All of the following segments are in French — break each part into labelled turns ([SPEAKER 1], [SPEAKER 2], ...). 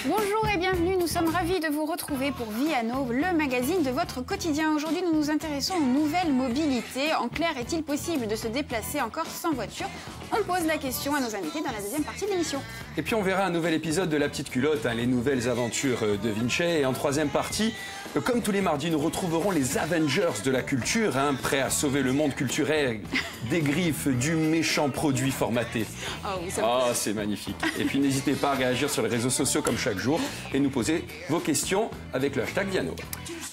[SPEAKER 1] Bonjour et bienvenue, nous sommes ravis de vous retrouver pour Viano, le magazine de votre quotidien. Aujourd'hui, nous nous intéressons aux nouvelles mobilités. En clair, est-il possible de se déplacer encore sans voiture? On pose la question à nos invités dans la deuxième partie de l'émission.
[SPEAKER 2] Et puis on verra un nouvel épisode de La Petite Culotte, les nouvelles aventures de Vinci. Et en troisième partie, comme tous les mardis, nous retrouverons les Avengers de la culture, prêts à sauver le monde culturel des griffes du méchant produit formaté. Oh, c'est magnifique. Et puis n'hésitez pas à réagir sur les réseaux sociaux comme chaque jour et nous poser vos questions avec le hashtag Viano.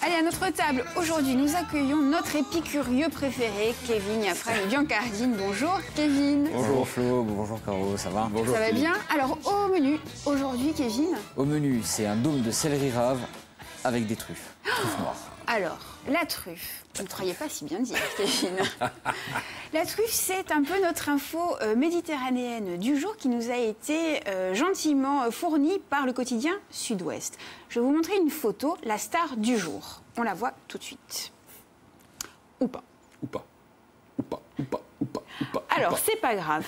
[SPEAKER 1] Allez, à notre table, aujourd'hui, nous accueillons notre épicurieux préféré, Kevin Yafran Biancardine. Bonjour, Kevin.
[SPEAKER 3] Bonjour Flo, bonjour Caro, ça va?
[SPEAKER 2] Bonjour.
[SPEAKER 1] Ça va bien? Alors, au menu, aujourd'hui, Kevin?
[SPEAKER 3] Au menu, c'est un dôme de céleri rave avec des truffes, truffes noires.
[SPEAKER 1] Alors, la truffe, vous ne croyez pas si bien dire, Kevin. La truffe, c'est un peu notre info méditerranéenne du jour qui nous a été gentiment fournie par le quotidien Sud-Ouest. Je vais vous montrer une photo, la star du jour. On la voit tout de suite. Ou pas.
[SPEAKER 2] Ou pas. Ou pas. Ou pas. Ou pas. Ou pas.
[SPEAKER 1] Alors, c'est pas grave.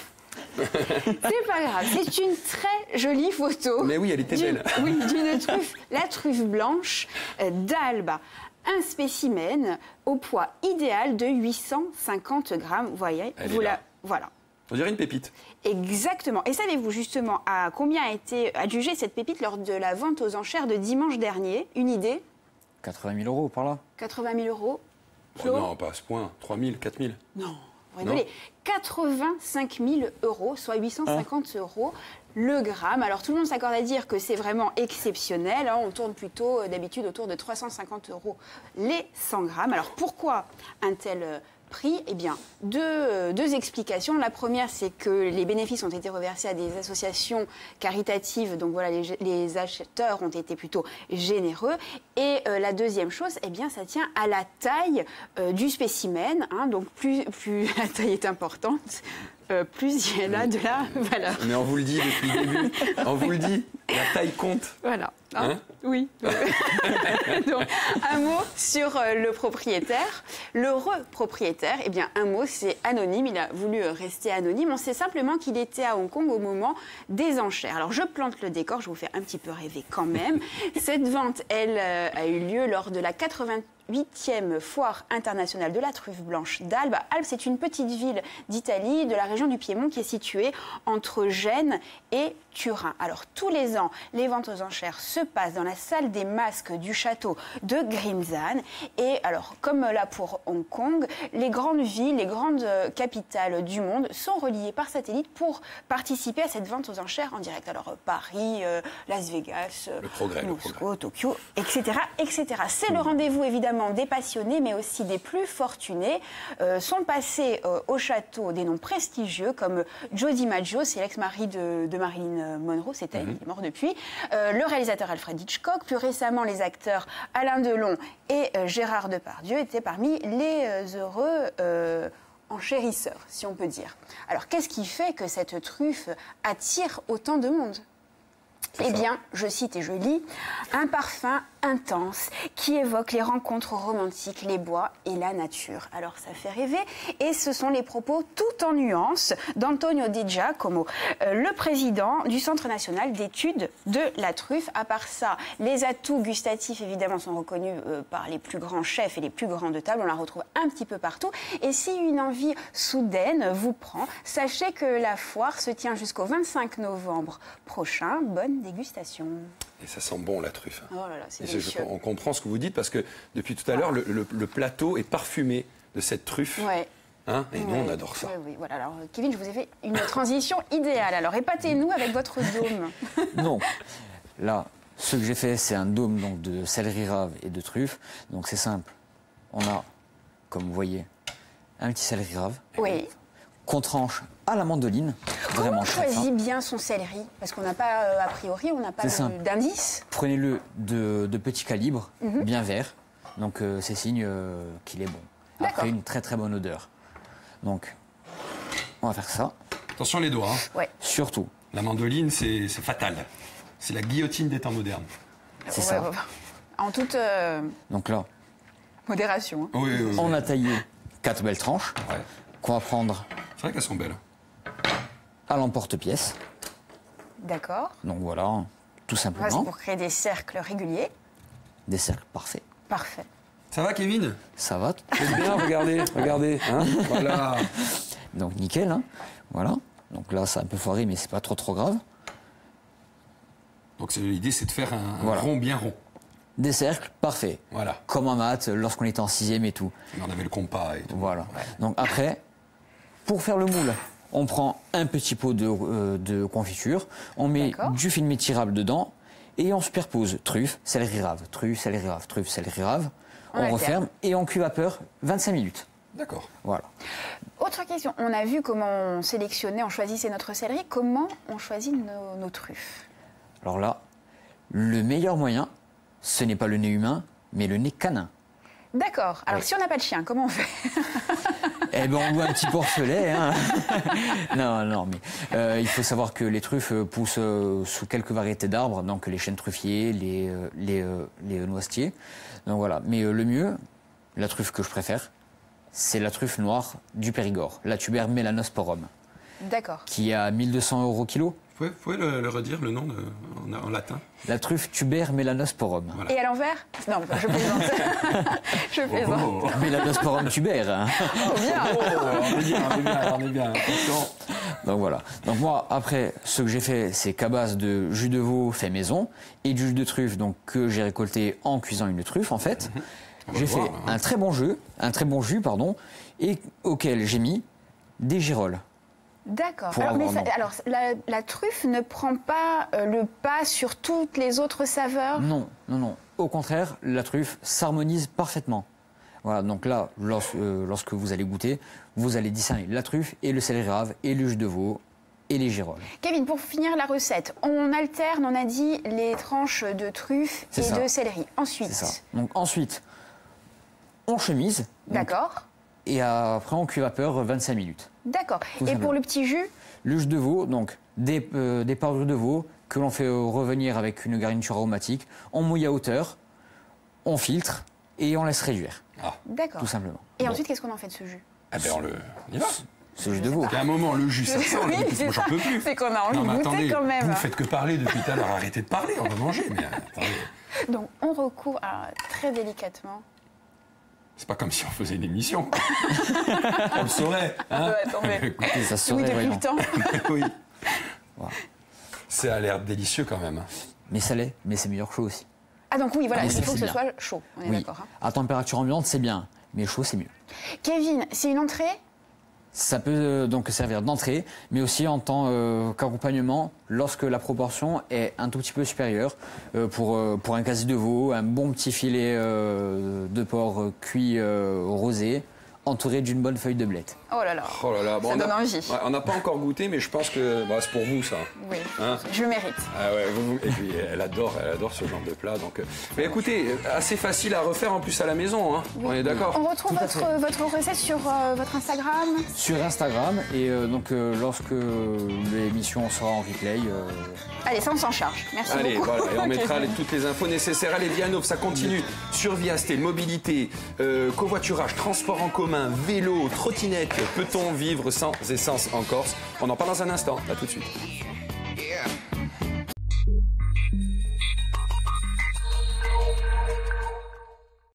[SPEAKER 1] C'est pas grave, c'est une très jolie photo.
[SPEAKER 2] Mais oui, elle était belle.
[SPEAKER 1] Oui, d'une truffe, la truffe blanche d'Alba. Un spécimen au poids idéal de 850 grammes. Vous voyez, voilà.
[SPEAKER 2] On dirait une pépite.
[SPEAKER 1] Exactement. Et savez-vous justement à combien a été adjugée cette pépite lors de la vente aux enchères de dimanche dernier? Une idée?
[SPEAKER 3] 80 000 € par là.
[SPEAKER 1] 80 000 €.
[SPEAKER 2] Oh non, pas à ce point. 3 000, 4 000.
[SPEAKER 1] Non, vous rigolez. 85 000 €, soit 850 € le gramme. Alors tout le monde s'accorde à dire que c'est vraiment exceptionnel. On tourne plutôt d'habitude autour de 350 € les 100 grammes. Alors pourquoi un tel prix? Eh bien, deux explications. La première, c'est que les bénéfices ont été reversés à des associations caritatives. Donc voilà, les acheteurs ont été plutôt généreux. Et la deuxième chose, eh bien, ça tient à la taille du spécimen. Donc plus la taille est importante, plus il y a de la valeur.
[SPEAKER 2] Mais on vous le dit depuis le début. On vous le dit, la taille compte.
[SPEAKER 1] Voilà. Oui. Donc, un mot sur le propriétaire. Le repropriétaire, eh bien, un mot, c'est anonyme. Il a voulu rester anonyme. On sait simplement qu'il était à Hong Kong au moment des enchères. Alors, je plante le décor. Je vous fais un petit peu rêver quand même. Cette vente, elle, a eu lieu lors de la 88e foire internationale de la truffe blanche d'Albe. Albe, c'est une petite ville d'Italie, de la région du Piémont, qui est située entre Gênes et Turin. Alors, tous les ans, les ventes aux enchères se passent dans la salle des masques du château de Grimsand. Et alors, comme là pour Hong Kong, les grandes villes, les grandes capitales du monde sont reliées par satellite pour participer à cette vente aux enchères en direct. Alors, Paris, Las Vegas, Moscou, Tokyo, etc., etc. C'est le rendez-vous, évidemment, des passionnés, mais aussi des plus fortunés. Sont passés au château des noms prestigieux comme Joe DiMaggio, c'est l'ex-mari de Marilyn Monroe, c'était elle, il est mort depuis. Le réalisateur Alfred Hitchcock, plus récemment les acteurs Alain Delon et Gérard Depardieu étaient parmi les heureux enchérisseurs, si on peut dire. Alors, qu'est-ce qui fait que cette truffe attire autant de monde? Eh bien, je cite et je lis, un parfum intense qui évoque les rencontres romantiques, les bois et la nature. Alors, ça fait rêver et ce sont les propos tout en nuances d'Antonio Di Giacomo, le président du Centre national d'études de la truffe. À part ça, les atouts gustatifs, évidemment, sont reconnus par les plus grands chefs et les plus grands de table. On la retrouve un petit peu partout. Et si une envie soudaine vous prend, sachez que la foire se tient jusqu'au 25 novembre prochain. Bonne dégustation.
[SPEAKER 2] Et ça sent bon, la truffe.
[SPEAKER 1] Oh là là, c'est délicieux.
[SPEAKER 2] On comprend ce que vous dites parce que depuis tout à l'heure, le plateau est parfumé de cette truffe.
[SPEAKER 1] Ouais.
[SPEAKER 2] Et nous, on adore ça.
[SPEAKER 1] Oui. Voilà. Alors, Kevin, je vous ai fait une transition idéale. Alors, épatez-nous avec votre dôme.
[SPEAKER 3] Non. Là, ce que j'ai fait, c'est un dôme donc, de céleri rave et de truffes. Donc, c'est simple. On a, comme vous voyez, un petit céleri rave.
[SPEAKER 1] Oui.
[SPEAKER 3] Qu'on tranche à la mandoline. Vraiment
[SPEAKER 1] on choisit bien son céleri? Parce qu'on n'a pas, a priori, on n'a pas d'indice.
[SPEAKER 3] Prenez-le de petit calibre, bien vert. Donc, c'est signe qu'il est bon. Après, une très très bonne odeur. Donc, on va faire ça.
[SPEAKER 2] Attention les doigts.
[SPEAKER 1] Ouais.
[SPEAKER 3] Surtout.
[SPEAKER 2] La mandoline, c'est fatal. C'est la guillotine des temps modernes.
[SPEAKER 3] C'est ça.
[SPEAKER 1] En toute
[SPEAKER 3] Donc là,
[SPEAKER 1] modération.
[SPEAKER 2] Oui.
[SPEAKER 3] on a taillé 4 belles tranches
[SPEAKER 2] Ouais.
[SPEAKER 3] qu'on va prendre
[SPEAKER 2] C'est vrai qu'elles sont belles.
[SPEAKER 3] à l'emporte-pièce.
[SPEAKER 1] D'accord.
[SPEAKER 3] Donc voilà, tout
[SPEAKER 1] Voilà, c'est
[SPEAKER 3] simplement.
[SPEAKER 1] pour créer des cercles réguliers.
[SPEAKER 3] Des cercles parfaits.
[SPEAKER 1] Parfait.
[SPEAKER 2] Ça va, Kevin?
[SPEAKER 3] Ça va.
[SPEAKER 2] C'est bien, regardez, regardez. Hein, voilà.
[SPEAKER 3] Donc nickel, hein. Voilà. Donc là, c'est un peu foiré, mais c'est pas trop grave.
[SPEAKER 2] Donc l'idée, c'est de faire un
[SPEAKER 3] Voilà.
[SPEAKER 2] rond bien rond.
[SPEAKER 3] Des cercles parfaits.
[SPEAKER 2] Voilà.
[SPEAKER 3] Comme en maths, lorsqu'on était en 6e et tout.
[SPEAKER 2] On avait le compas et tout.
[SPEAKER 3] Voilà. Donc après, pour faire le moule, on prend un petit pot de confiture, on met
[SPEAKER 1] D'accord.
[SPEAKER 3] du film étirable dedans et on superpose truffe, céleri rave, truffe, céleri rave, truffe, céleri rave.
[SPEAKER 1] On
[SPEAKER 3] On
[SPEAKER 1] alterne.
[SPEAKER 3] referme et on cuit vapeur 25 minutes.
[SPEAKER 2] D'accord.
[SPEAKER 3] Voilà.
[SPEAKER 1] Autre question. On a vu comment on sélectionnait, on choisissait notre céleri. Comment on choisit nos truffes?
[SPEAKER 3] Alors là, le meilleur moyen, ce n'est pas le nez humain, mais le nez canin.
[SPEAKER 1] D'accord. Alors,
[SPEAKER 3] Oui.
[SPEAKER 1] si on n'a pas de chien, comment on fait?
[SPEAKER 3] Eh ben, on boit un petit porcelet. Hein. non, mais il faut savoir que les truffes poussent sous quelques variétés d'arbres, donc les chênes truffiers, les noisetiers. Donc voilà. Mais le mieux, la truffe que je préfère, c'est la truffe noire du Périgord, la Tuber melanosporum,
[SPEAKER 1] D'accord.
[SPEAKER 3] qui est à 1200 € kilo.
[SPEAKER 2] Vous pouvez le redire, le nom en latin?
[SPEAKER 3] La truffe Tuber melanosporum.
[SPEAKER 2] Voilà.
[SPEAKER 1] Et à l'envers? Non, je plaisante. Je plaisante.
[SPEAKER 2] Oh,
[SPEAKER 3] Melanosporum tuber. Hein.
[SPEAKER 1] Oh, bien.
[SPEAKER 2] on est bien. Attention.
[SPEAKER 3] Donc voilà. Donc moi, après, ce que j'ai fait, c'est qu'à base de jus de veau fait maison et du jus de truffe donc que j'ai récolté en cuisant une truffe, en fait,
[SPEAKER 2] On va
[SPEAKER 3] j'ai
[SPEAKER 2] le voir,
[SPEAKER 3] fait
[SPEAKER 2] là, hein.
[SPEAKER 3] un très bon jus, pardon, et auquel j'ai mis des girolles.
[SPEAKER 1] D'accord.
[SPEAKER 3] Pour
[SPEAKER 1] Alors,
[SPEAKER 3] avoir un nom.
[SPEAKER 1] la truffe ne prend pas le pas sur toutes les autres saveurs?
[SPEAKER 3] Non. Au contraire, la truffe s'harmonise parfaitement. Voilà. Donc là, lorsque vous allez goûter, vous allez discerner la truffe et le céleri rave et le jus de veau et les girolles.
[SPEAKER 1] Kevin, pour finir la recette, on alterne, on a dit, les tranches de truffe
[SPEAKER 3] C'est
[SPEAKER 1] et
[SPEAKER 3] ça.
[SPEAKER 1] de céleri. Ensuite,
[SPEAKER 3] C'est ça. Donc ensuite, on chemise. Donc,
[SPEAKER 1] d'accord.
[SPEAKER 3] et après, on cuit vapeur 25 minutes.
[SPEAKER 1] D'accord.
[SPEAKER 3] Tout
[SPEAKER 1] Et
[SPEAKER 3] simplement.
[SPEAKER 1] pour le petit jus?
[SPEAKER 3] Le jus de veau, donc des parures de veau que l'on fait revenir avec une garniture aromatique. On mouille à hauteur, on filtre et on laisse réduire,
[SPEAKER 1] D'accord.
[SPEAKER 3] tout simplement.
[SPEAKER 1] Et
[SPEAKER 2] Bon.
[SPEAKER 1] ensuite, qu'est-ce qu'on en fait de ce jus?
[SPEAKER 2] Ah ben on y va.
[SPEAKER 3] Ce jus de veau.
[SPEAKER 2] Il y a un moment, le jus, ça sent.
[SPEAKER 1] Oui, c'est
[SPEAKER 2] Moi, j'en
[SPEAKER 1] ça.
[SPEAKER 2] peux plus.
[SPEAKER 1] C'est qu'on a envie
[SPEAKER 2] Non, mais
[SPEAKER 1] de goûter
[SPEAKER 2] attendez,
[SPEAKER 1] quand même.
[SPEAKER 2] vous faites que parler depuis tout à l'heure. Arrêtez de parler, on va manger. Mais attendez,
[SPEAKER 1] Donc, on recouvre très délicatement.
[SPEAKER 2] c'est pas comme si on faisait une émission. On le saurait. Hein
[SPEAKER 1] Attendez.
[SPEAKER 2] Écoutez,
[SPEAKER 3] Ça
[SPEAKER 1] Oui,
[SPEAKER 3] serait
[SPEAKER 1] depuis
[SPEAKER 3] vraiment.
[SPEAKER 1] le temps.
[SPEAKER 2] oui.
[SPEAKER 3] Voilà.
[SPEAKER 2] Ça a l'air délicieux quand même.
[SPEAKER 3] Mais salé, mais c'est meilleur chaud aussi.
[SPEAKER 1] Ah, donc oui, voilà,
[SPEAKER 3] Ah,
[SPEAKER 1] il
[SPEAKER 3] ça,
[SPEAKER 1] faut que
[SPEAKER 3] c'est
[SPEAKER 1] ce
[SPEAKER 3] bien.
[SPEAKER 1] soit chaud. On est
[SPEAKER 3] Oui.
[SPEAKER 1] d'accord. Hein.
[SPEAKER 3] À température ambiante, c'est bien, mais chaud, c'est mieux.
[SPEAKER 1] Kevin, c'est une entrée?
[SPEAKER 3] Ça peut donc servir d'entrée, mais aussi en tant qu'accompagnement lorsque la proportion est un tout petit peu supérieure. Pour un quasi de veau, un bon petit filet de porc cuit rosé, entouré d'une bonne feuille de blette.
[SPEAKER 1] Oh là là.
[SPEAKER 2] Oh là là,
[SPEAKER 1] Ça donne envie.
[SPEAKER 2] Ouais, on n'a pas encore goûté, mais je pense que c'est pour vous ça.
[SPEAKER 1] Oui,
[SPEAKER 2] Hein
[SPEAKER 1] je mérite.
[SPEAKER 2] Ah ouais, et puis elle adore ce genre de plat. Donc, mais écoutez, assez facile à refaire en plus à la maison, hein. On est d'accord.
[SPEAKER 1] On retrouve
[SPEAKER 3] Tout à fait.
[SPEAKER 1] votre recette sur votre Instagram.
[SPEAKER 3] Sur Instagram, et lorsque l'émission sera en replay,
[SPEAKER 1] Allez, ça, on s'en charge. Merci
[SPEAKER 2] Allez,
[SPEAKER 1] beaucoup.
[SPEAKER 2] voilà, et on mettra
[SPEAKER 1] Kevin.
[SPEAKER 2] toutes les infos nécessaires. Allez, Vianov, ça continue sur Viasté, mobilité, covoiturage, transport en commun, vélo, trottinette. Peut-on vivre sans essence en Corse? On en parle dans un instant. À tout de suite.